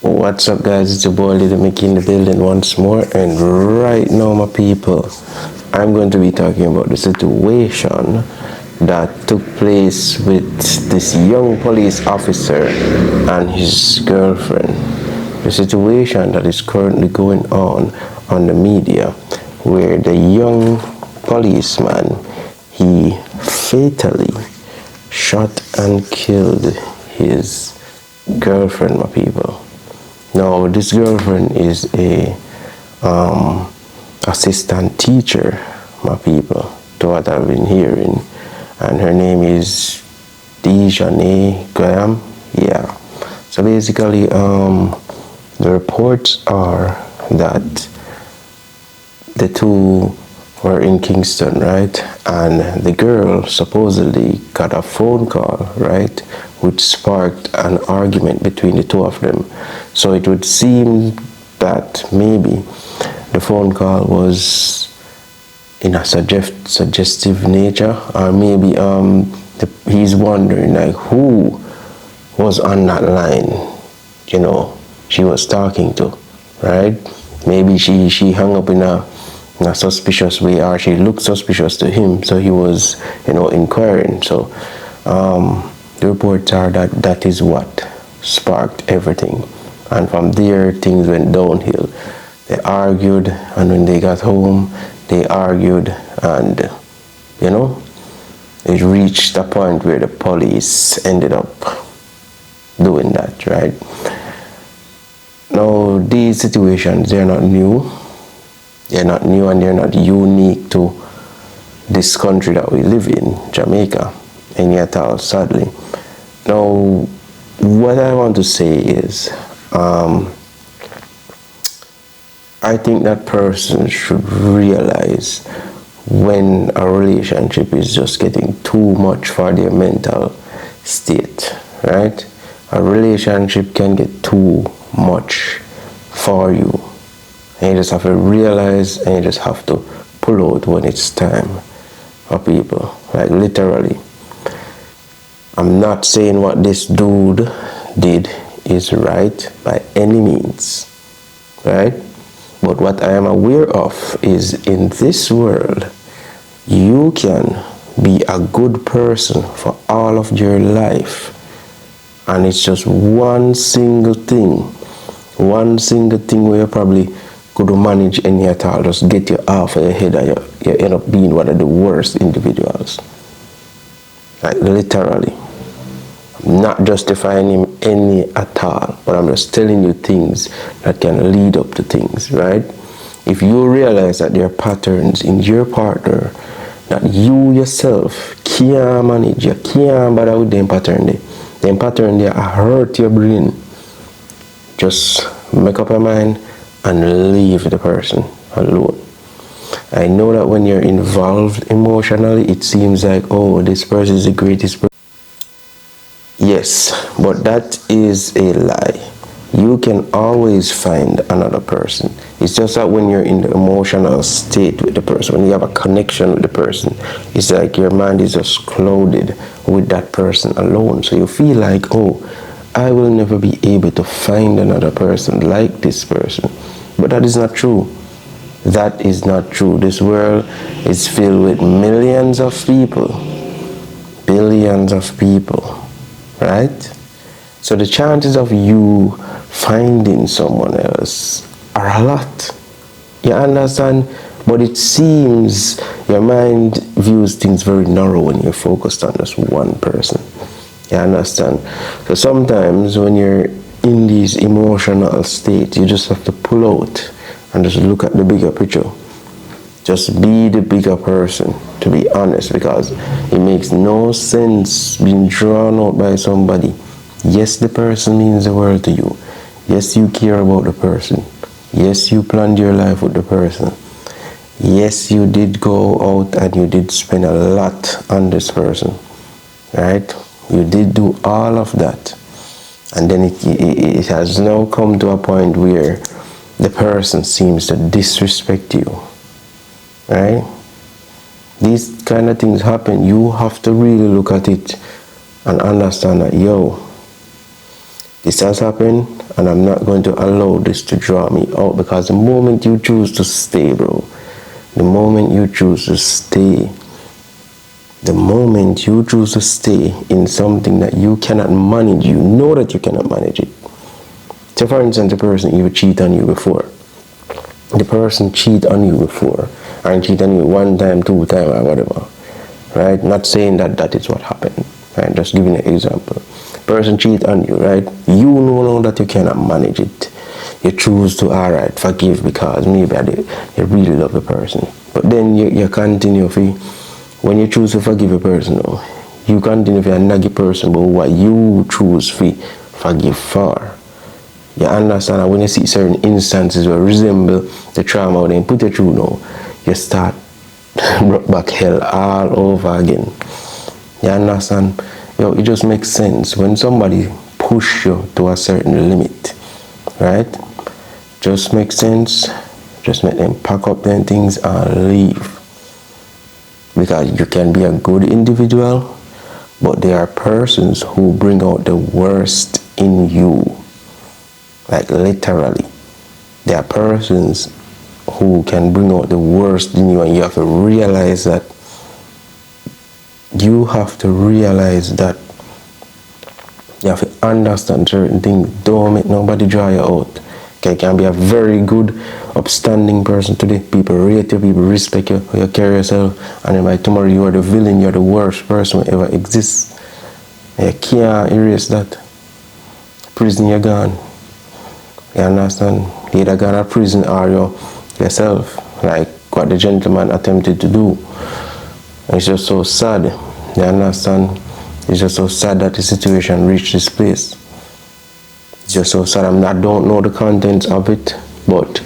What's up, guys? It's your boy Little Mickey in the building once more, and right now, my people, I'm going to be talking about the situation that took place with this young police officer and his girlfriend. The situation that is currently going on the media, where the young policeman, he fatally shot and killed his girlfriend, my people. Now, this girlfriend is a assistant teacher, my people, to what I've been hearing, and her name is Dejane Graham. Yeah. So basically, the reports are that the two were in Kingston, right? And the girl supposedly got a phone call, right, which sparked an argument between the two of them. So it would seem that maybe the phone call was in a suggestive nature, or maybe he's wondering like who was on that line, she was talking to, right? Maybe she hung up in a suspicious way, or she looked suspicious to him, so he was inquiring. So the reports are that is what sparked everything, and from there things went downhill. They argued, and when they got home they argued, and it reached a point where the police ended up doing that, right? Now, these situations, they're not new, and they're not unique to this country that we live in, Jamaica, and yet all, sadly. Now, what I want to say is, I think that person should realize when a relationship is just getting too much for their mental state, right? A relationship can get too much for you, and you just have to realize, and you just have to pull out when it's time for people. Like, literally, I'm not saying what this dude did is right by any means, right? But what I am aware of is, in this world, you can be a good person for all of your life, and it's just one single thing where you probably could manage any at all, just get you off of your head, and you end up being one of the worst individuals. Like, literally. I'm not justifying him any at all, but I'm just telling you things that can lead up to things, right? If you realize that there are patterns in your partner that you yourself can't manage, you can't bother with them pattern there hurt your brain, just make up your mind and leave the person alone. I know that when you're involved emotionally, it seems like, oh, this person is the greatest person. Yes, but that is a lie. You can always find another person. It's just that when you're in the emotional state with the person, when you have a connection with the person, it's like your mind is just clouded with that person alone. So you feel like, oh, I will never be able to find another person like this person. But that is not true. That is not true. This world is filled with millions of people, billions of people, right? So the chances of you finding someone else are a lot. You understand? But it seems your mind views things very narrow when you're focused on just one person. You understand? So sometimes when you're in these emotional states, you just have to pull out and just look at the bigger picture. Just be the bigger person, to be honest, because it makes no sense being drawn out by somebody. Yes, the person means the world to you. Yes, you care about the person. Yes, you planned your life with the person. Yes, you did go out and you did spend a lot on this person, right? You did do all of that. And then it has now come to a point where the person seems to disrespect you, right? These kind of things happen. You have to really look at it and understand that, This has happened, and I'm not going to allow this to draw me out, because the moment you choose to stay, bro, the moment you choose to stay in something that you cannot manage, you know that you cannot manage it. So for instance, the person even cheat on you before. The person cheat on you before, and cheat on you 1 time, 2 times, or whatever. Right? Not saying that that is what happened. Right? Just giving an example. Person cheat on you, right? You know that you cannot manage it. You choose to, alright, forgive, because maybe you really love the person. But then you continue to, when you choose to forgive a person, you continue to be a naggy person, but what you choose to forgive for. You understand that when you see certain instances where resemble the trauma, then put it through now, you start brought back hell all over again. You understand? It just makes sense when somebody push you to a certain limit, right? Just makes sense. Just make them pack up their things and leave. Because you can be a good individual, but there are persons who bring out the worst in you. Like literally. There are persons who can bring out the worst in you, and you have to realize that. You have to understand certain things. Don't make nobody draw you out. Okay, you can be a very good, upstanding person today. People rate you, people respect you, you carry yourself, and then by tomorrow you are the villain, you're the worst person who ever exists. You can't erase that. Prison, you're gone. You understand? You're either gone to prison or you yourself, like what the gentleman attempted to do. And it's just so sad. You understand? It's just so sad that the situation reached this place. It's just so sad. I don't know the contents of it, but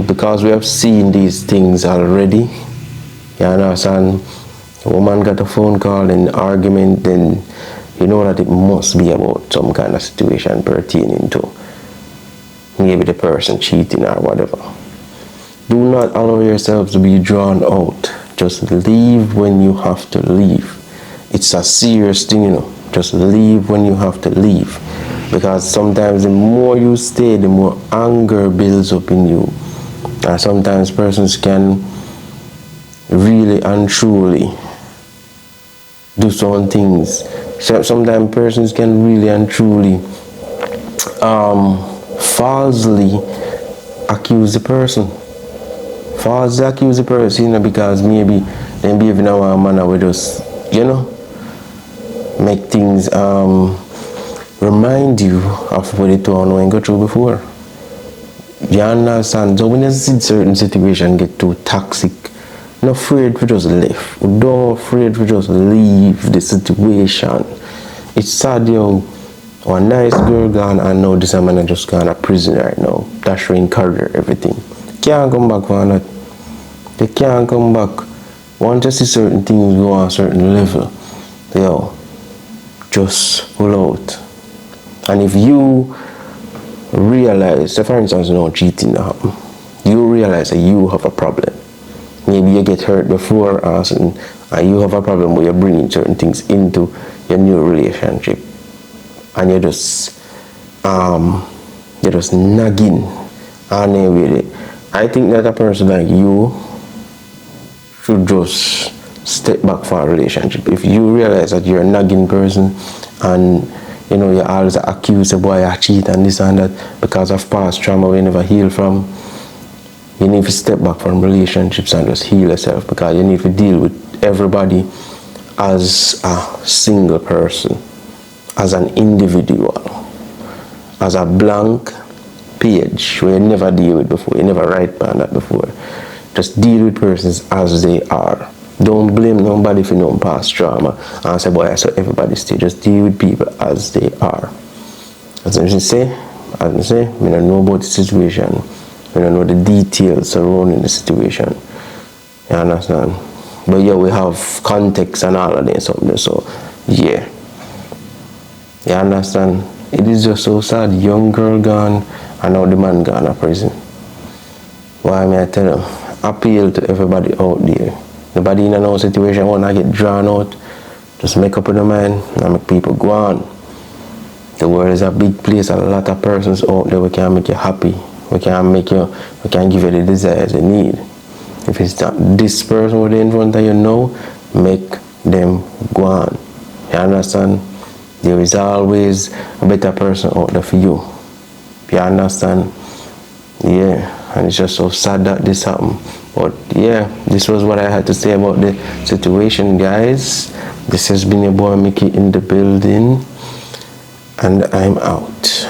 because we have seen these things already, you understand? The woman got a phone call and argument, then you know that it must be about some kind of situation pertaining to maybe the person cheating or whatever. Do not allow yourselves to be drawn out. Just leave when you have to leave. It's a serious thing, Just leave when you have to leave. Because sometimes the more you stay, the more anger builds up in you. And sometimes persons can really and truly do some things. Sometimes persons can really and truly falsely accuse the person. Falsely accuse the person, because maybe they behave in a manner where just, make things remind you of what they told and go through before. You understand? So when you see certain situation get too toxic, not afraid to just leave. Don't afraid to just leave the situation. It's sad, a nice girl gone, and now this man just gone to prison right now. That's showing career, everything. Can't come back for that. They can't come back. Once you see certain things go on a certain level, just pull out. And if you realize, so for instance, cheating happen, you realize that you have a problem. Maybe you get hurt before and you have a problem where you're bringing certain things into your new relationship, and you're just nagging on there with it. I think that a person like you should just step back from a relationship. If you realize that you're a nagging person and you always accuse the boy of cheat and this and that because of past trauma you never heal from, you need to step back from relationships and just heal yourself, because you need to deal with everybody as a single person, as an individual, as a blank page where you never deal with before, you never write on that before. Just deal with persons as they are. Don't blame nobody for no past trauma and say, boy, I saw everybody stay. Just deal with people as they are. As I say, I don't know about the situation. I don't know the details surrounding the situation. You understand? But yeah, we have context and all of this something. So yeah. You understand? It is just so sad. Young girl gone and now the man gone to prison. Why may I tell them? Appeal to everybody out there. Nobody in a no situation want to get drawn out. Just make up in the mind and make people go on. The world is a big place. A lot of persons out there we can make you happy. We can give you the desires you need. If it's not this person who's in front of you now, make them go on. You understand? There is always a better person out there for you. You understand? Yeah, and it's just so sad that this happened. But yeah, this was what I had to say about the situation, guys. This has been your boy Mickey in the building, and I'm out.